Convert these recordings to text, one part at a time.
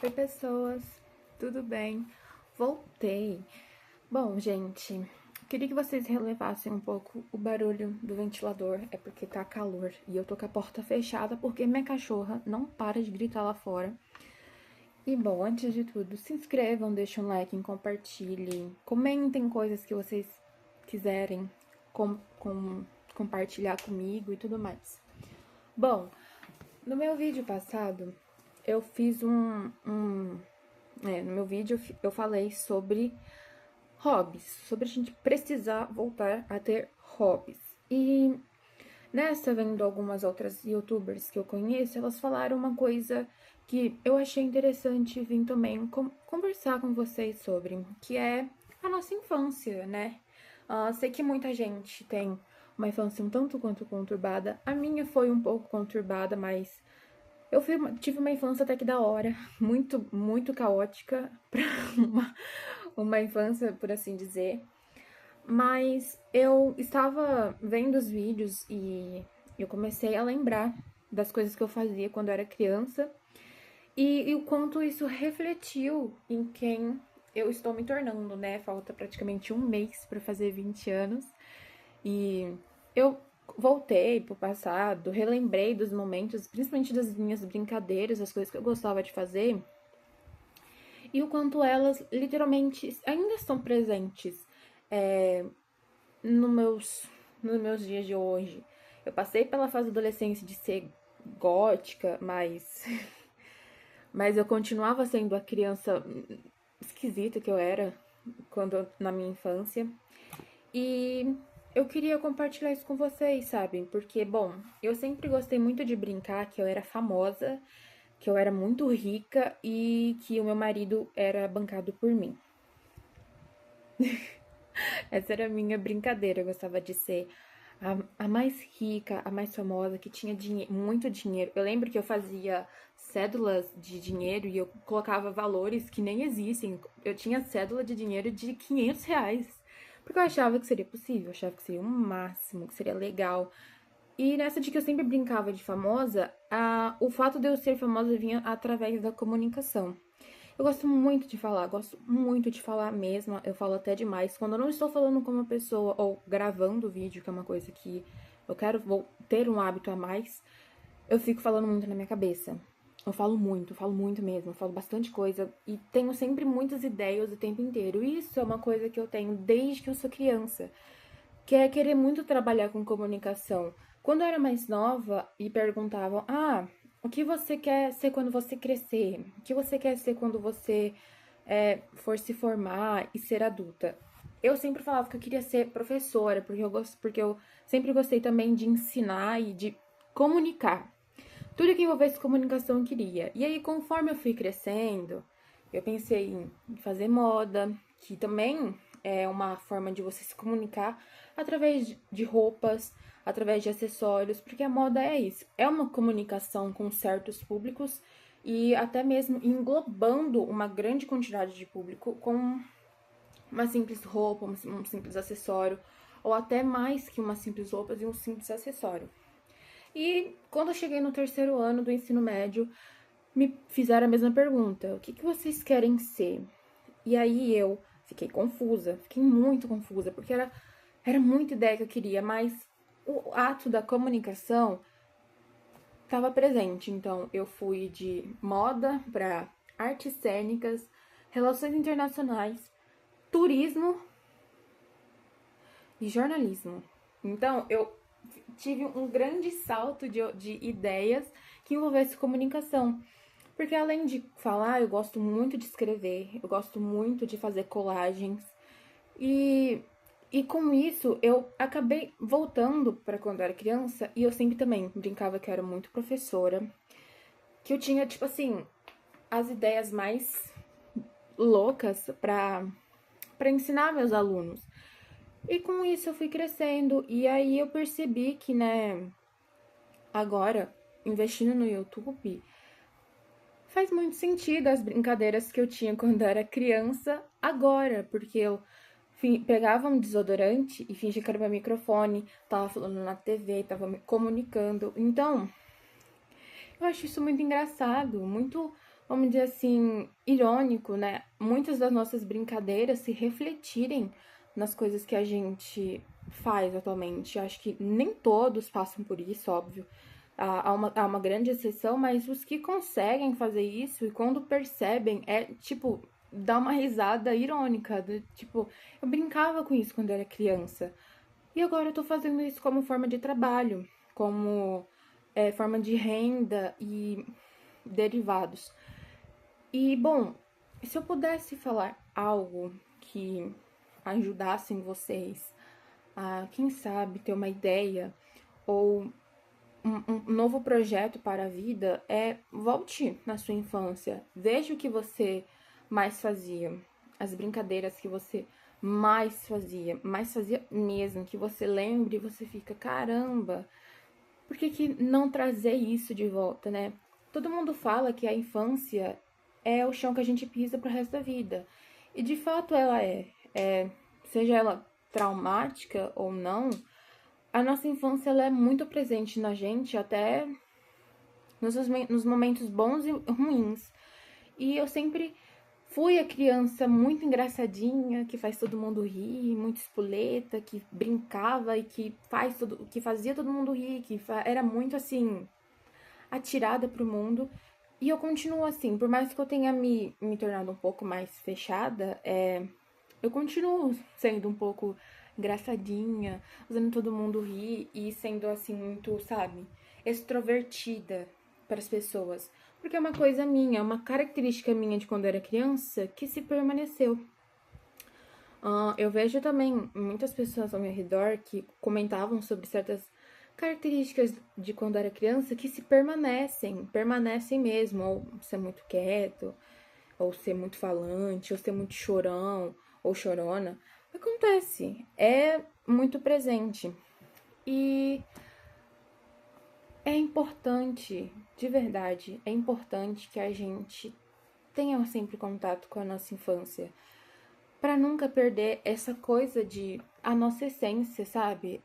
Oi, pessoas, tudo bem? Voltei. Bom, gente, queria que vocês relevassem um pouco o barulho do ventilador, é porque tá calor e eu tô com a porta fechada porque minha cachorra não para de gritar lá fora. E bom, antes de tudo, se inscrevam, deixem um like, compartilhem, comentem coisas que vocês quiserem compartilhar comigo e tudo mais. Bom, no meu vídeo passado, eu fiz no meu vídeo eu falei sobre hobbies, sobre a gente precisar voltar a ter hobbies. E nessa, vendo algumas outras youtubers que eu conheço, elas falaram uma coisa que eu achei interessante vir também conversar com vocês sobre, que é a nossa infância, né? Sei que muita gente tem uma infância um tanto quanto conturbada. A minha foi um pouco conturbada, mas tive uma infância até que da hora, muito caótica para uma infância, por assim dizer. Mas eu estava vendo os vídeos e eu comecei a lembrar das coisas que eu fazia quando eu era criança e o quanto isso refletiu em quem eu estou me tornando, né? Falta praticamente um mês para fazer 20 anos e eu voltei pro passado, relembrei dos momentos, principalmente das minhas brincadeiras, as coisas que eu gostava de fazer, e o quanto elas literalmente ainda estão presentes é, no meus, nos meus dias de hoje. Eu passei pela fase da adolescência de ser gótica, mas eu continuava sendo a criança esquisita que eu era na minha infância. E eu queria compartilhar isso com vocês, sabem? Porque, bom, eu sempre gostei muito de brincar que eu era famosa, que eu era muito rica e que o meu marido era bancado por mim. Essa era a minha brincadeira. Eu gostava de ser a mais rica, a mais famosa, que tinha muito dinheiro. Eu lembro que eu fazia cédulas de dinheiro e eu colocava valores que nem existem. Eu tinha cédula de dinheiro de R$ 500. Porque eu achava que seria possível, eu achava que seria o máximo, que seria legal. E nessa de que eu sempre brincava de famosa, o fato de eu ser famosa vinha através da comunicação. Eu gosto muito de falar, gosto muito de falar mesmo, eu falo até demais. Quando eu não estou falando com uma pessoa ou gravando vídeo, que é uma coisa que vou ter um hábito a mais, eu fico falando muito na minha cabeça. Eu falo muito mesmo, eu falo bastante coisa e tenho sempre muitas ideias o tempo inteiro. Isso é uma coisa que eu tenho desde que eu sou criança, que é querer muito trabalhar com comunicação. Quando eu era mais nova e perguntavam: "Ah, o que você quer ser quando você crescer? O que você quer ser quando você for se formar e ser adulta?" Eu sempre falava que eu queria ser professora, porque eu sempre gostei também de ensinar e de comunicar. Tudo que envolvesse comunicação eu queria. E aí, conforme eu fui crescendo, eu pensei em fazer moda, que também é uma forma de você se comunicar através de roupas, através de acessórios, porque a moda é isso, é uma comunicação com certos públicos e até mesmo englobando uma grande quantidade de público com uma simples roupa, um simples acessório, ou até mais que uma simples roupa e um simples acessório. E quando eu cheguei no terceiro ano do ensino médio, me fizeram a mesma pergunta: o que vocês querem ser? E aí eu fiquei confusa, fiquei muito confusa, porque era muita ideia que eu queria, mas o ato da comunicação estava presente. Então eu fui de moda para artes cênicas, relações internacionais, turismo e jornalismo. Então eu tive um grande salto de ideias que envolvesse comunicação. Porque além de falar, eu gosto muito de escrever, eu gosto muito de fazer colagens. E, e com isso, eu acabei voltando para quando eu era criança e eu sempre também brincava que eu era muito professora. Que eu tinha, tipo assim, as ideias mais loucas para ensinar meus alunos. E com isso eu fui crescendo. E aí eu percebi que, né, agora, investindo no YouTube, faz muito sentido as brincadeiras que eu tinha quando eu era criança agora, porque eu pegava um desodorante e fingia que era meu microfone, tava falando na TV, tava me comunicando. Então, eu acho isso muito engraçado, vamos dizer assim, irônico, né? Muitas das nossas brincadeiras se refletirem nas coisas que a gente faz atualmente. Acho que nem todos passam por isso, óbvio. Há uma grande exceção, mas os que conseguem fazer isso e quando percebem, tipo, dá uma risada irônica. Tipo, eu brincava com isso quando eu era criança. E agora eu tô fazendo isso como forma de trabalho, como forma de renda e derivados. E, bom, se eu pudesse falar algo que ajudassem vocês a, quem sabe, ter uma ideia ou um novo projeto para a vida, volte na sua infância. Veja o que você mais fazia, as brincadeiras que você mais fazia mesmo, que você lembre e você fica, caramba, por que que não trazer isso de volta, né? Todo mundo fala que a infância é o chão que a gente pisa pro resto da vida. E de fato ela seja ela traumática ou não, a nossa infância ela é muito presente na gente, até nos momentos bons e ruins. E eu sempre fui a criança muito engraçadinha, que faz todo mundo rir, muito espoleta, que brincava e que fazia todo mundo rir, era muito assim atirada pro mundo. E eu continuo assim, por mais que eu tenha me tornado um pouco mais fechada, eu continuo sendo um pouco engraçadinha, fazendo todo mundo rir e sendo assim muito, sabe, extrovertida para as pessoas. Porque é uma coisa minha, uma característica minha de quando eu era criança que se permaneceu. Eu vejo também muitas pessoas ao meu redor que comentavam sobre certas características de quando era criança que se permanecem mesmo, ou ser muito quieto, ou ser muito falante, ou ser muito chorão ou chorona. Acontece, é muito presente. E é importante, de verdade, é importante que a gente tenha sempre contato com a nossa infância, para nunca perder essa coisa de a nossa essência, sabe?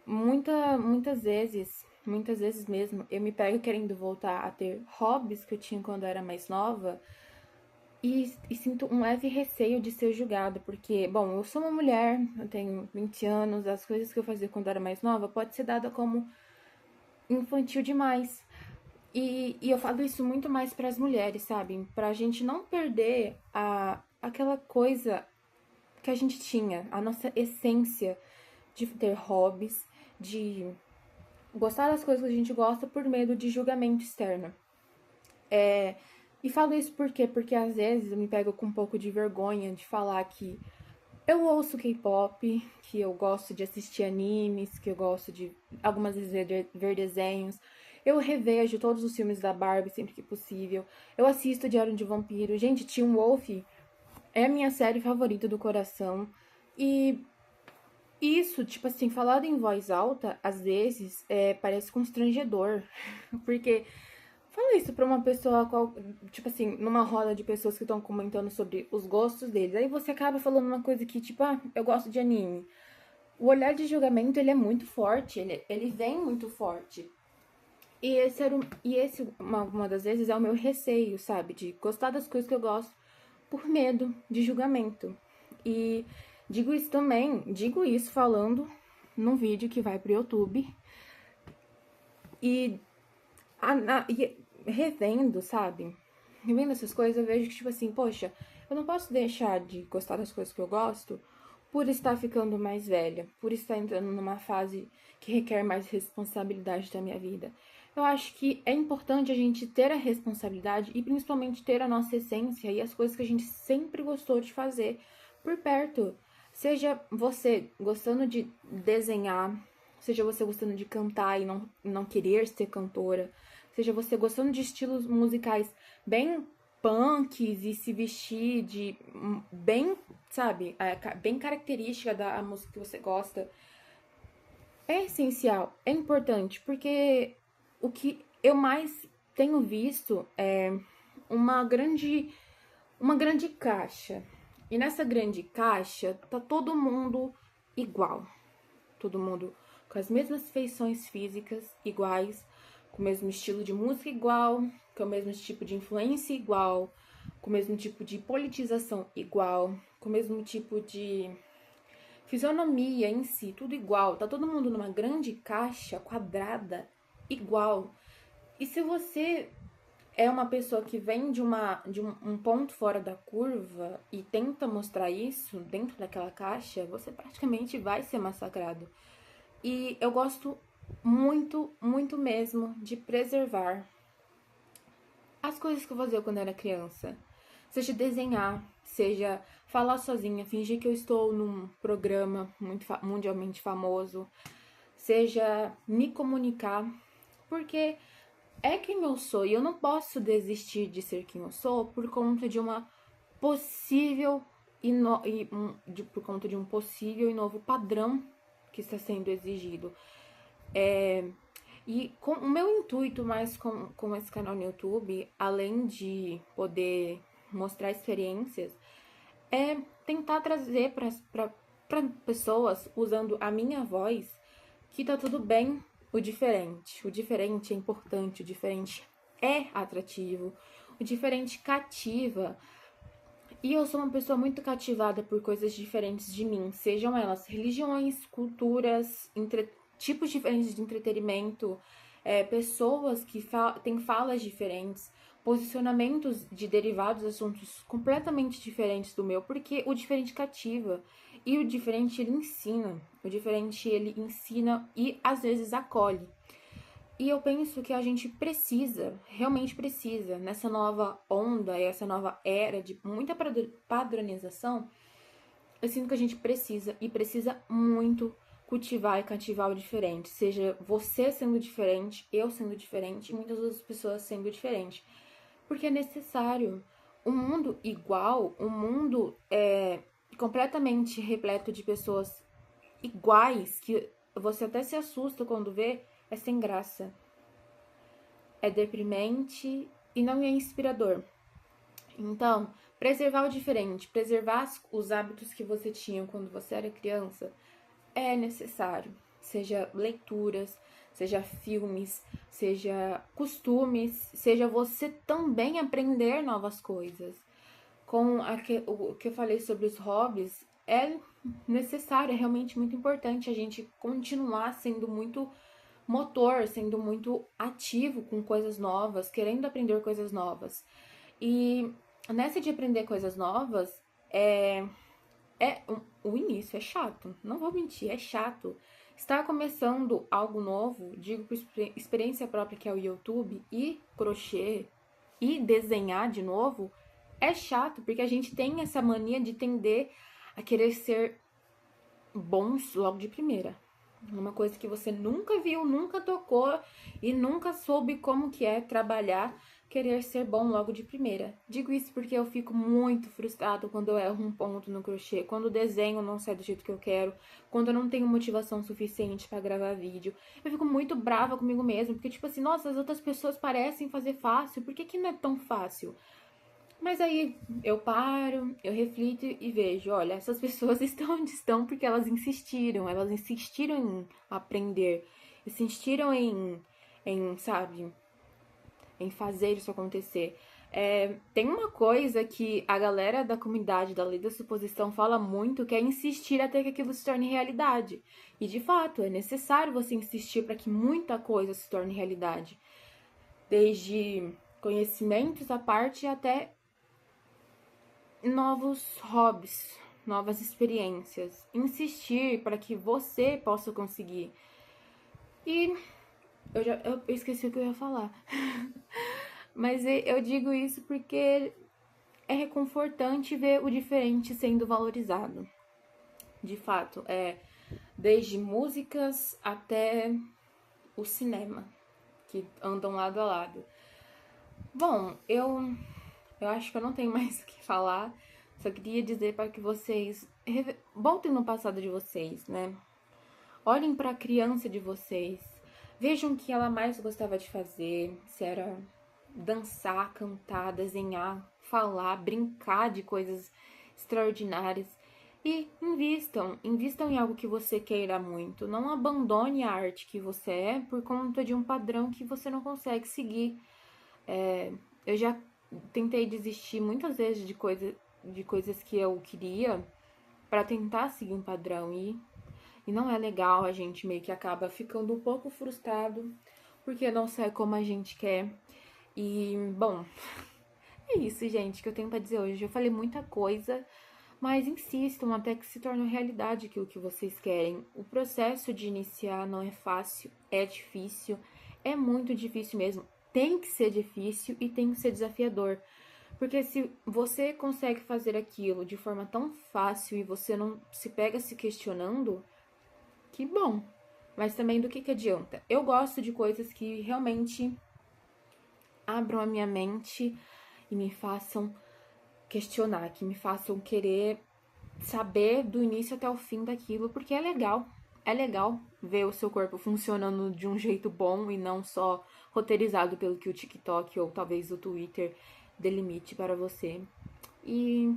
Muitas vezes mesmo, eu me pego querendo voltar a ter hobbies que eu tinha quando eu era mais nova e sinto um leve receio de ser julgada, porque, bom, eu sou uma mulher, eu tenho 20 anos, as coisas que eu fazia quando eu era mais nova pode ser dada como infantil demais. E eu falo isso muito mais para as mulheres, sabe? Pra gente não perder aquela coisa que a gente tinha, a nossa essência de ter hobbies, de gostar das coisas que a gente gosta por medo de julgamento externo. E falo isso por quê? Porque às vezes eu me pego com um pouco de vergonha de falar que eu ouço K-pop, que eu gosto de assistir animes, que eu gosto de algumas vezes ver desenhos. Eu revejo todos os filmes da Barbie sempre que possível. Eu assisto Diário de Vampiro. Gente, Teen Wolf é a minha série favorita do coração. E isso, tipo assim, falado em voz alta, às vezes parece constrangedor. Porque fala isso pra uma pessoa, tipo assim, numa roda de pessoas que estão comentando sobre os gostos deles. Aí você acaba falando uma coisa que, tipo, eu gosto de anime. O olhar de julgamento, ele é muito forte, ele vem muito forte. Uma das vezes, é o meu receio, sabe? De gostar das coisas que eu gosto por medo de julgamento. E digo isso falando num vídeo que vai pro YouTube. E, e revendo, sabe? Revendo essas coisas, eu vejo que, tipo assim, poxa, eu não posso deixar de gostar das coisas que eu gosto por estar ficando mais velha, por estar entrando numa fase que requer mais responsabilidade da minha vida. Eu acho que é importante a gente ter a responsabilidade e principalmente ter a nossa essência e as coisas que a gente sempre gostou de fazer por perto. Seja você gostando de desenhar, seja você gostando de cantar e não querer ser cantora, seja você gostando de estilos musicais bem punks e se vestir de bem, sabe, bem característica da música que você gosta. É essencial, é importante, porque o que eu mais tenho visto é uma grande uma grande caixa. E nessa grande caixa tá todo mundo igual. Todo mundo com as mesmas feições físicas iguais, com o mesmo estilo de música igual, com o mesmo tipo de influência igual, com o mesmo tipo de politização igual, com o mesmo tipo de fisionomia em si, tudo igual. Tá todo mundo numa grande caixa quadrada igual. E se você é uma pessoa que vem de um ponto fora da curva e tenta mostrar isso dentro daquela caixa, você praticamente vai ser massacrado. E eu gosto muito, muito mesmo de preservar as coisas que eu fazia quando era criança. Seja desenhar, seja falar sozinha, fingir que eu estou num programa muito mundialmente famoso, seja me comunicar, porque é quem eu sou e eu não posso desistir de ser quem eu sou por conta de uma possível por conta de um possível e novo padrão que está sendo exigido. E com o meu intuito mais com esse canal no YouTube, além de poder mostrar experiências, é tentar trazer para pessoas, usando a minha voz, que tá tudo bem o diferente. O diferente é importante, o diferente é atrativo, o diferente cativa. E eu sou uma pessoa muito cativada por coisas diferentes de mim, sejam elas religiões, culturas, tipos diferentes de entretenimento, pessoas que têm falas diferentes, posicionamentos de derivados assuntos completamente diferentes do meu, porque o diferente cativa. E o diferente ele ensina. O diferente ele ensina e às vezes acolhe. E eu penso que a gente precisa, realmente precisa, nessa nova onda, essa nova era de muita padronização, eu sinto que a gente precisa e precisa muito cultivar e cativar o diferente. Seja você sendo diferente, eu sendo diferente e muitas outras pessoas sendo diferente. Porque é necessário. Um mundo igual, um mundo completamente repleto de pessoas iguais, que você até se assusta quando vê, é sem graça. É deprimente e não é inspirador. Então, preservar o diferente, preservar os hábitos que você tinha quando você era criança é necessário. Seja leituras, seja filmes, seja costumes, seja você também aprender novas coisas. Com o que eu falei sobre os hobbies, é necessário, é realmente muito importante a gente continuar sendo muito motor, sendo muito ativo com coisas novas, querendo aprender coisas novas. E nessa de aprender coisas novas, o início é chato, não vou mentir, é chato. Estar começando algo novo, digo por experiência própria que é o YouTube, e crochê, e desenhar de novo, é chato, porque a gente tem essa mania de tender a querer ser bons logo de primeira. Uma coisa que você nunca viu, nunca tocou e nunca soube como que é trabalhar, querer ser bom logo de primeira. Digo isso porque eu fico muito frustrado quando eu erro um ponto no crochê, quando o desenho não sai do jeito que eu quero, quando eu não tenho motivação suficiente para gravar vídeo. Eu fico muito brava comigo mesma, porque tipo assim, nossa, as outras pessoas parecem fazer fácil, por que não é tão fácil? Mas aí eu paro, eu reflito e vejo, olha, essas pessoas estão onde estão porque elas insistiram em aprender, insistiram sabe, em fazer isso acontecer. Tem uma coisa que a galera da comunidade da lei da suposição fala muito, que é insistir até que aquilo se torne realidade. E de fato, é necessário você insistir para que muita coisa se torne realidade. Desde conhecimentos à parte até novos hobbies, novas experiências. Insistir para que você possa conseguir. E eu esqueci o que eu ia falar. Mas eu digo isso porque é reconfortante ver o diferente sendo valorizado. De fato, desde músicas até o cinema, que andam lado a lado. Bom, eu acho que eu não tenho mais o que falar. Só queria dizer para que vocês voltem no passado de vocês, né? Olhem para a criança de vocês. Vejam o que ela mais gostava de fazer. Se era dançar, cantar, desenhar, falar, brincar de coisas extraordinárias. E invistam em algo que você queira muito. Não abandone a arte que você é por conta de um padrão que você não consegue seguir. Eu já tentei desistir muitas vezes de coisas que eu queria para tentar seguir um padrão e não é legal, a gente meio que acaba ficando um pouco frustrado porque não sai como a gente quer. E, bom, é isso, gente, que eu tenho pra dizer hoje. Eu falei muita coisa, mas insistam até que se torne realidade aquilo que vocês querem. O processo de iniciar não é fácil, é difícil, é muito difícil mesmo. Tem que ser difícil e tem que ser desafiador. Porque se você consegue fazer aquilo de forma tão fácil e você não se pega se questionando, que bom. Mas também do que adianta? Eu gosto de coisas que realmente abram a minha mente e me façam questionar, que me façam querer saber do início até o fim daquilo, porque é legal. É legal ver o seu corpo funcionando de um jeito bom e não só roteirizado pelo que o TikTok ou talvez o Twitter delimite para você. E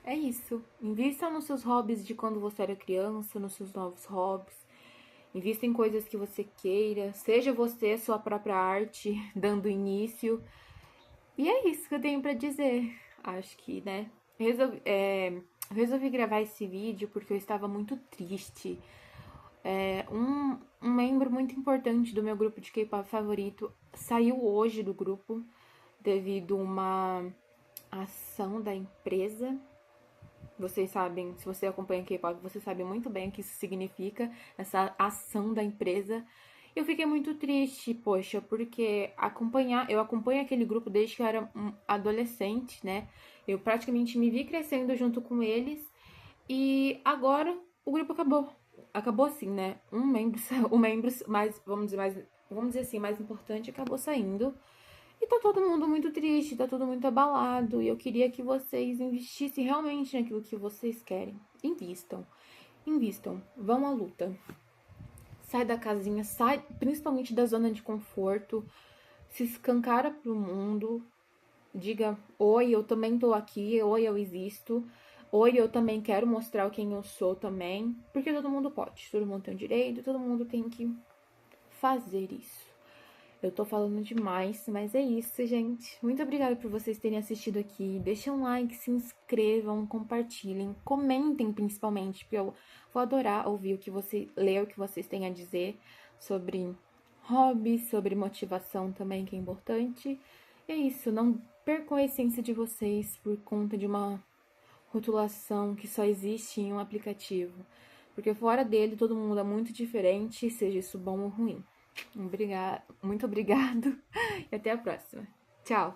é isso. Invista nos seus hobbies de quando você era criança, nos seus novos hobbies. Invista em coisas que você queira. Seja você sua própria arte, dando início. E é isso que eu tenho pra dizer. Acho que, né? Resolvi gravar esse vídeo porque eu estava muito triste. Um membro muito importante do meu grupo de K-pop favorito saiu hoje do grupo devido a uma ação da empresa. Vocês sabem, se você acompanha K-pop, você sabe muito bem o que isso significa, essa ação da empresa. Eu fiquei muito triste, poxa, porque eu acompanho aquele grupo desde que eu era um adolescente, né? Eu praticamente me vi crescendo junto com eles e agora o grupo acabou. Acabou assim, né? O membro mais, vamos dizer assim, mais importante acabou saindo. E tá todo mundo muito triste, tá todo mundo abalado. E eu queria que vocês investissem realmente naquilo que vocês querem. Invistam, vão à luta. Sai da casinha, sai principalmente da zona de conforto, se escancara pro mundo, diga: oi, eu também tô aqui, oi, eu existo, oi, eu também quero mostrar quem eu sou também, porque todo mundo pode, todo mundo tem o direito, todo mundo tem que fazer isso. Eu tô falando demais, mas é isso, gente. Muito obrigada por vocês terem assistido aqui. Deixem um like, se inscrevam, compartilhem, comentem principalmente, porque eu vou adorar ouvir ler o que vocês têm a dizer sobre hobbies, sobre motivação também, que é importante. E é isso, não percam a essência de vocês por conta de uma rotulação que só existe em um aplicativo. Porque fora dele todo mundo é muito diferente, seja isso bom ou ruim. Muito obrigado e até a próxima. Tchau!